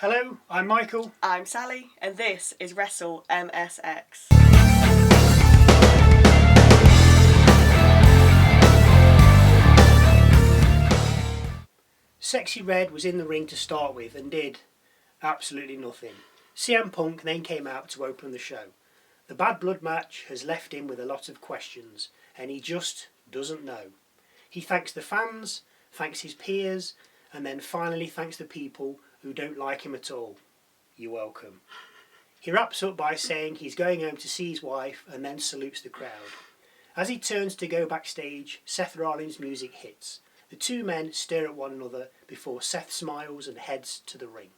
Hello, I'm Michael. I'm Sally, and this is Wrestle MSX. Sexy Red was in the ring to start with and did absolutely nothing. CM Punk then came out to open the show. The Bad Blood match has left him with a lot of questions, and he just doesn't know. He thanks the fans, thanks his peers, and then finally thanks the people who don't like him at all. You're welcome. He wraps up by saying he's going home to see his wife and then salutes the crowd. As he turns to go backstage, Seth Rollins' music hits. The two men stare at one another before Seth smiles and heads to the ring.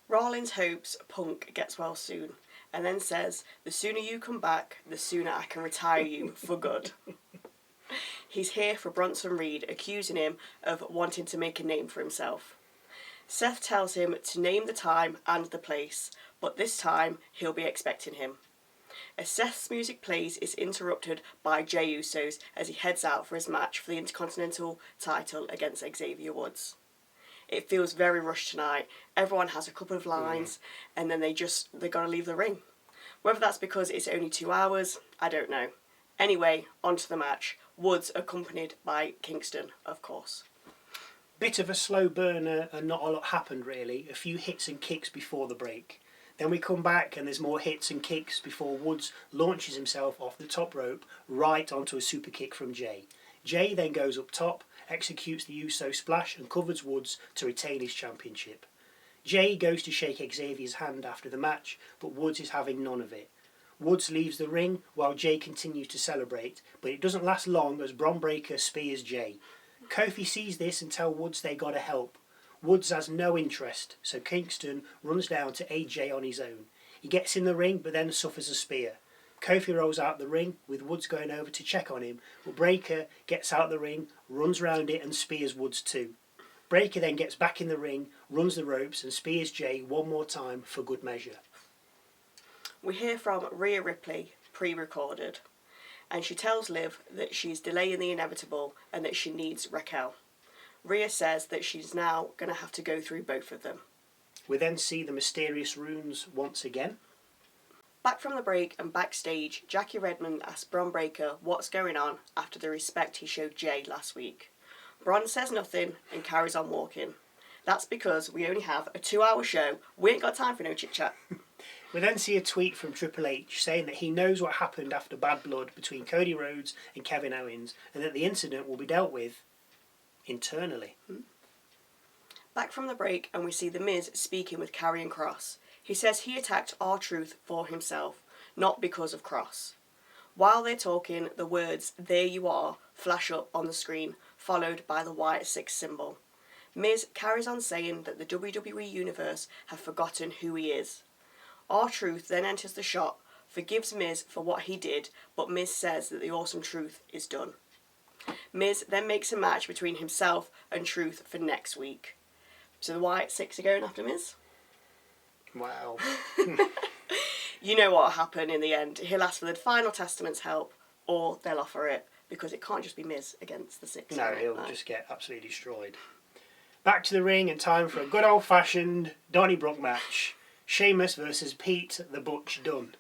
Rollins hopes Punk gets well soon, and then says, "The sooner you come back, the sooner I can retire you for good." He's here for Bronson Reed, accusing him of wanting to make a name for himself. Seth tells him to name the time and the place, but this time he'll be expecting him. As Seth's music plays, it's interrupted by Jey Uso as he heads out for his match for the Intercontinental Title against Xavier Woods. It feels very rushed tonight. Everyone has a couple of lines, and then they gotta leave the ring. Whether that's because it's only 2 hours, I don't know. Anyway, on to the match. Woods accompanied by Kingston, of course. Bit of a slow burner and not a lot happened really. A few hits and kicks before the break. Then we come back and there's more hits and kicks before Woods launches himself off the top rope right onto a super kick from Jey. Jey then goes up top, executes the Uso splash and covers Woods to retain his championship. Jey goes to shake Xavier's hand after the match, but Woods is having none of it. Woods leaves the ring while Jey continues to celebrate, but it doesn't last long as Bron Breakker spears Jey. Kofi sees this and tells Woods they gotta help. Woods has no interest, so Kingston runs down to aid Jey on his own. He gets in the ring but then suffers a spear. Kofi rolls out the ring with Woods going over to check on him, but Breakker gets out the ring, runs round it and spears Woods too. Breakker then gets back in the ring, runs the ropes and spears Jey one more time for good measure. We hear from Rhea Ripley, pre-recorded, and she tells Liv that she's delaying the inevitable and that she needs Raquel. Rhea says that she's now going to have to go through both of them. We then see the mysterious runes once again. Back from the break and backstage, Jackie Redmond asks Bron Breakker what's going on after the respect he showed Jey last week. Bron says nothing and carries on walking. That's because we only have a 2-hour show. We ain't got time for no chit-chat. We then see a tweet from Triple H saying that he knows what happened after Bad Blood between Cody Rhodes and Kevin Owens and that the incident will be dealt with internally. Back from the break and we see The Miz speaking with Karrion Kross. He says he attacked R-Truth for himself, not because of Kross. While they're talking, the words "There you are" flash up on the screen, followed by the Wyatt 6 symbol. Miz carries on saying that the WWE Universe have forgotten who he is. R-Truth then enters the shop, forgives Miz for what he did, but Miz says that the awesome Truth is done. Miz then makes a match between himself and Truth for next week. So the Wyatt 6 are going after Miz? Wow. You know what'll happen in the end. He'll ask for the Final Testament's help, or they'll offer it, because it can't just be Miz against the 6. No, he'll just get absolutely destroyed. Back to the ring and time for a good old-fashioned Donnybrook match. Sheamus versus Pete the Butch Dunne.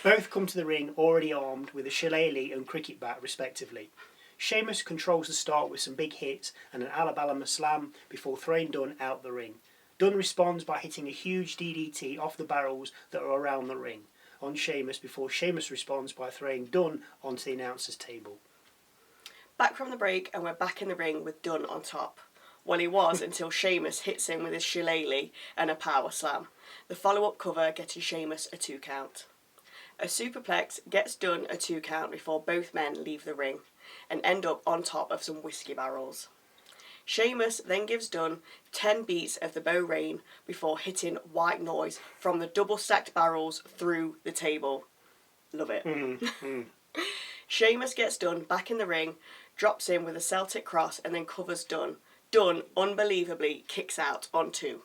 Both come to the ring already armed with a shillelagh and cricket bat respectively. Sheamus controls the start with some big hits and an Alabama slam before throwing Dunne out the ring. Dunne responds by hitting a huge DDT off the barrels that are around the ring on Sheamus before Sheamus responds by throwing Dunne onto the announcer's table. Back from the break and we're back in the ring with Dunne on top. Well, he was until Sheamus hits him with his shillelagh and a power slam. The follow-up cover getting Sheamus a 2 count. A superplex gets Dunne a 2 count before both men leave the ring and end up on top of some whiskey barrels. Sheamus then gives Dunne 10 beats of the Bow Rain before hitting white noise from the double-stacked barrels through the table. Love it. Sheamus gets Dunne back in the ring, drops him with a Celtic cross and then covers Dunne. Dunne, unbelievably, kicks out on 2.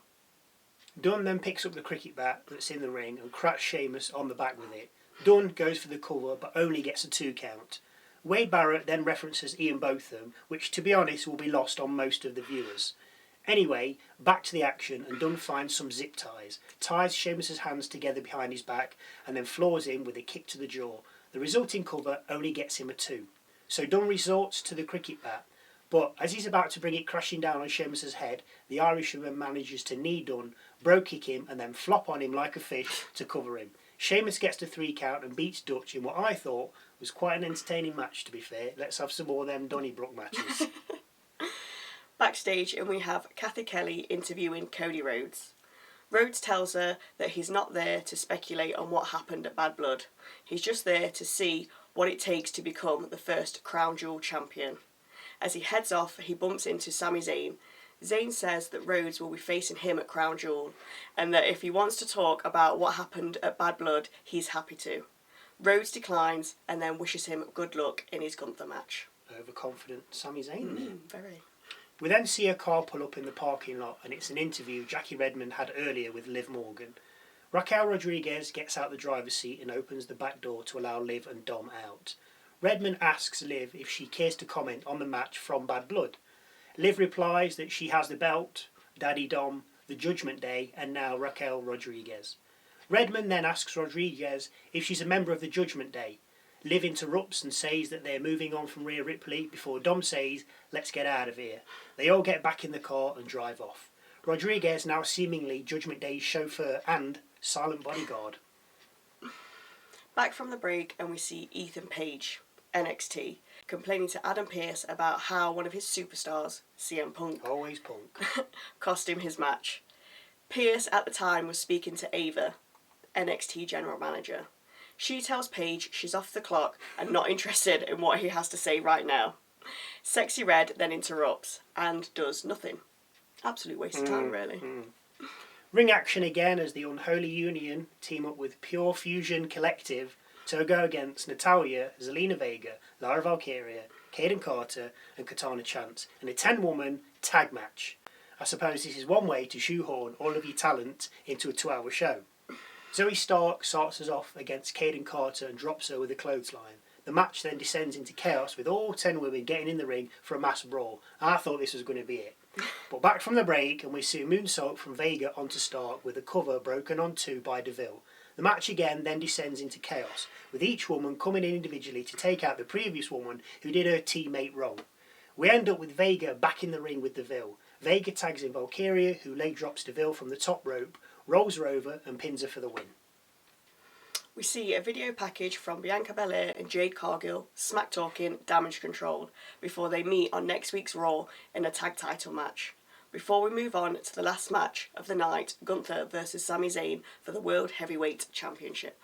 Dunne then picks up the cricket bat that's in the ring and cracks Sheamus on the back with it. Dunne goes for the cover but only gets a 2 count. Wade Barrett then references Ian Botham, which to be honest will be lost on most of the viewers. Anyway, back to the action, and Dunne finds some zip ties Sheamus' hands together behind his back, and then floors him with a kick to the jaw. The resulting cover only gets him a 2. So Dunne resorts to the cricket bat, but as he's about to bring it crashing down on Sheamus' head, the Irishman manages to knee Dunne, bro kick him, and then flop on him like a fish to cover him. Sheamus gets the 3 count and beats Dutch in what I thought was quite an entertaining match, to be fair. Let's have some more of them Donnybrook matches. Backstage, and we have Kathy Kelly interviewing Cody Rhodes. Rhodes tells her that he's not there to speculate on what happened at Bad Blood. He's just there to see what it takes to become the first Crown Jewel champion. As he heads off, he bumps into Sami Zayn. Zayn says that Rhodes will be facing him at Crown Jewel, and that if he wants to talk about what happened at Bad Blood, he's happy to. Rhodes declines and then wishes him good luck in his Gunther match. Overconfident Sami Zayn. Very. We then see a car pull up in the parking lot, and it's an interview Jackie Redmond had earlier with Liv Morgan. Raquel Rodriguez gets out the driver's seat and opens the back door to allow Liv and Dom out. Redmond asks Liv if she cares to comment on the match from Bad Blood. Liv replies that she has the belt, Daddy Dom, the Judgment Day, and now Raquel Rodriguez. Redmond then asks Rodriguez if she's a member of the Judgment Day. Liv interrupts and says that they're moving on from Rhea Ripley before Dom says, "Let's get out of here." They all get back in the car and drive off. Rodriguez, now seemingly Judgment Day's chauffeur and silent bodyguard. Back from the break, and we see Ethan Page, NXT, complaining to Adam Pearce about how one of his superstars, CM Punk, Always Punk. cost him his match. Pearce at the time was speaking to Ava, NXT general manager. She tells Paige she's off the clock and not interested in what he has to say right now. Sexy Red then interrupts and does nothing. Absolute waste of time, really. Ring action again as the Unholy Union team up with Pure Fusion Collective to go against Natalya, Zelina Vega, Lyra Valkyria, Kayden Carter and Katana Chance in a 10-woman tag match. I suppose this is one way to shoehorn all of your talent into a 2-hour show. Zoe Stark starts us off against Kayden Carter and drops her with a clothesline. The match then descends into chaos with all 10 women getting in the ring for a mass brawl. I thought this was going to be it. But back from the break, and we see a moonsault from Vega onto Stark with a cover broken on 2 by DeVille. The match again then descends into chaos, with each woman coming in individually to take out the previous woman who did her teammate wrong. We end up with Vega back in the ring with DeVille. Vega tags in Valkyria, who leg drops DeVille from the top rope, rolls her over and pins her for the win. We see a video package from Bianca Belair and Jade Cargill smack talking Damage Control before they meet on next week's Raw in a tag title match. Before we move on to the last match of the night, Gunther versus Sami Zayn for the World Heavyweight Championship.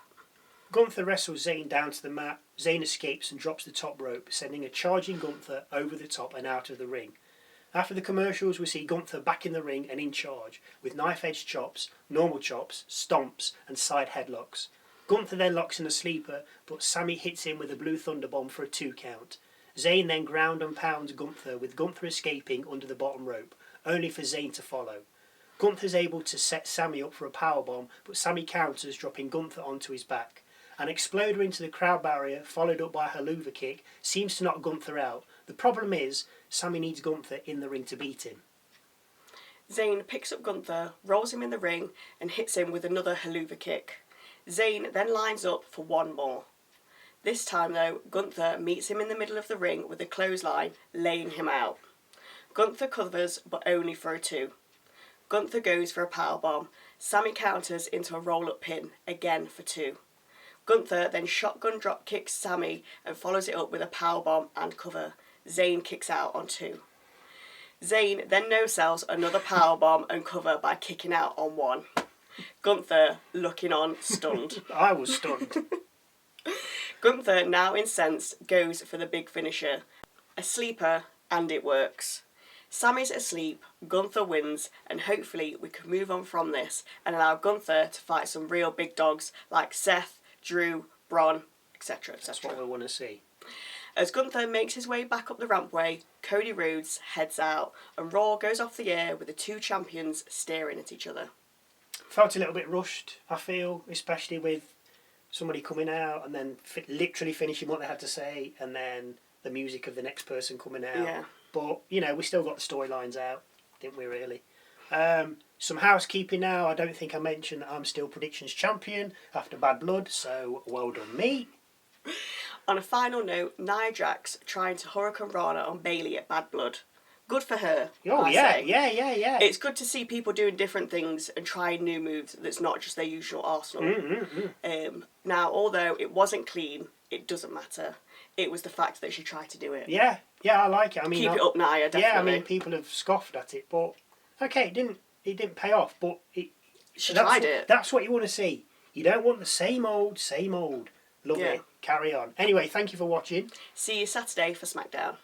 Gunther wrestles Zayn down to the mat. Zayn escapes and drops the top rope, sending a charging Gunther over the top and out of the ring. After the commercials, we see Gunther back in the ring and in charge, with knife-edge chops, normal chops, stomps and side headlocks. Gunther then locks in a sleeper, but Sami hits him with a blue thunder bomb for a 2 count. Zayn then ground and pounds Gunther, with Gunther escaping under the bottom rope, only for Zayn to follow. Gunther's able to set Sami up for a powerbomb, but Sami counters, dropping Gunther onto his back. An exploder into the crowd barrier, followed up by a haluva kick, seems to knock Gunther out. The problem is, Sami needs Gunther in the ring to beat him. Zayn picks up Gunther, rolls him in the ring, and hits him with another haluva kick. Zayn then lines up for one more. This time though, Gunther meets him in the middle of the ring with a clothesline, laying him out. Gunther covers, but only for a 2. Gunther goes for a powerbomb. Sami counters into a roll-up pin, again for 2. Gunther then shotgun drop kicks Sami and follows it up with a powerbomb and cover. Zayn kicks out on 2. Zayn then no-sells another powerbomb and cover by kicking out on 1. Gunther looking on, stunned. I was stunned. Gunther, now incensed, goes for the big finisher. A sleeper, and it works. Sami's asleep, Gunther wins, and hopefully we can move on from this and allow Gunther to fight some real big dogs like Seth, Drew, Braun, etc. That's what we want to see. As Gunther makes his way back up the rampway, Cody Rhodes heads out, and Raw goes off the air with the 2 champions staring at each other. Felt a little bit rushed, I feel, especially with somebody coming out and then literally finishing what they had to say, and then the music of the next person coming out. Yeah. But, you know, we still got the storylines out. didn't we, really? Some housekeeping now. I don't think I mentioned that I'm still predictions champion after Bad Blood, so well done me. On a final note, Nia Jax trying to Hurricane Rana on Bayley at Bad Blood. Good for her. Oh, I yeah, say. yeah. It's good to see people doing different things and trying new moves that's not just their usual arsenal. Now, although it wasn't clean, it doesn't matter. It was the fact that she tried to do it. Yeah, I like it. I mean, Keep it up, Nia, definitely. Yeah, I mean, people have scoffed at it, but okay, it didn't pay off, but she tried it. That's what you want to see. You don't want the same old. Love it. Carry on. Anyway, thank you for watching. See you Saturday for SmackDown.